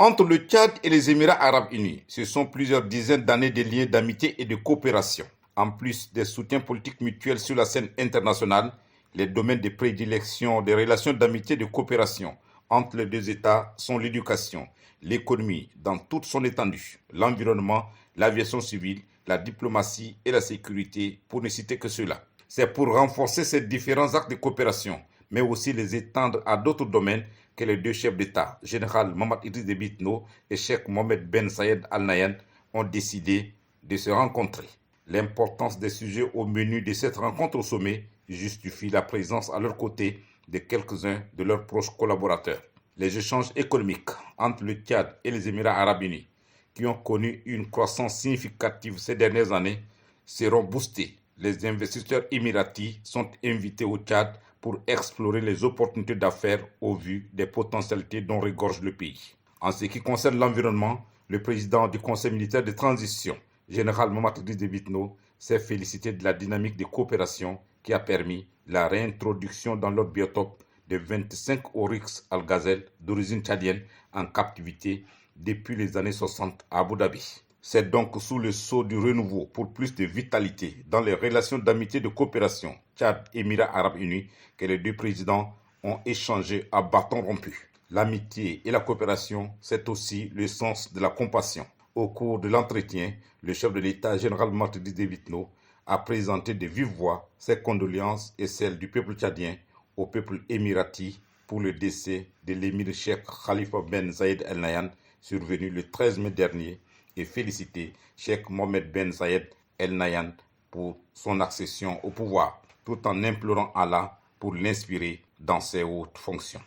Entre le Tchad et les Émirats arabes unis, ce sont plusieurs dizaines d'années de liens d'amitié et de coopération. En plus des soutiens politiques mutuels sur la scène internationale, les domaines de prédilection des relations d'amitié et de coopération entre les deux États sont l'éducation, l'économie dans toute son étendue, l'environnement, l'aviation civile, la diplomatie et la sécurité, pour ne citer que cela. C'est pour renforcer ces différents actes de coopération, mais aussi les étendre à d'autres domaines que les deux chefs d'État, général Mohamed Idriss Déby Itno et Cheikh Mohamed Ben Zayed Al Nahyan, ont décidé de se rencontrer. L'importance des sujets au menu de cette rencontre au sommet justifie la présence à leur côté de quelques-uns de leurs proches collaborateurs. Les échanges économiques entre le Tchad et les Émirats arabes unis, qui ont connu une croissance significative ces dernières années, seront boostés. Les investisseurs émiratis sont invités au Tchad pour explorer les opportunités d'affaires au vu des potentialités dont regorge le pays. En ce qui concerne l'environnement, le président du Conseil militaire de transition, général Mohamed Idriss Déby Itno, s'est félicité de la dynamique de coopération qui a permis la réintroduction dans leur biotope de 25 oryx algazelles d'origine tchadienne en captivité depuis les années 60 à Abu Dhabi. C'est donc sous le sceau du renouveau pour plus de vitalité dans les relations d'amitié et de coopération Tchad-Émirats arabes unis que les deux présidents ont échangé à bâton rompu. L'amitié et la coopération, c'est aussi le sens de la compassion. Au cours de l'entretien, le chef de l'État, général Mohamed Idriss Déby Itno, a présenté de vive voix ses condoléances et celles du peuple tchadien au peuple émirati pour le décès de l'émir Cheikh Khalifa Ben Zayed Al Nahyan, survenu le 13 mai dernier, et félicité Cheikh Mohamed Ben Zayed Al Nahyan pour son accession au pouvoir, tout en implorant Allah pour l'inspirer dans ses hautes fonctions.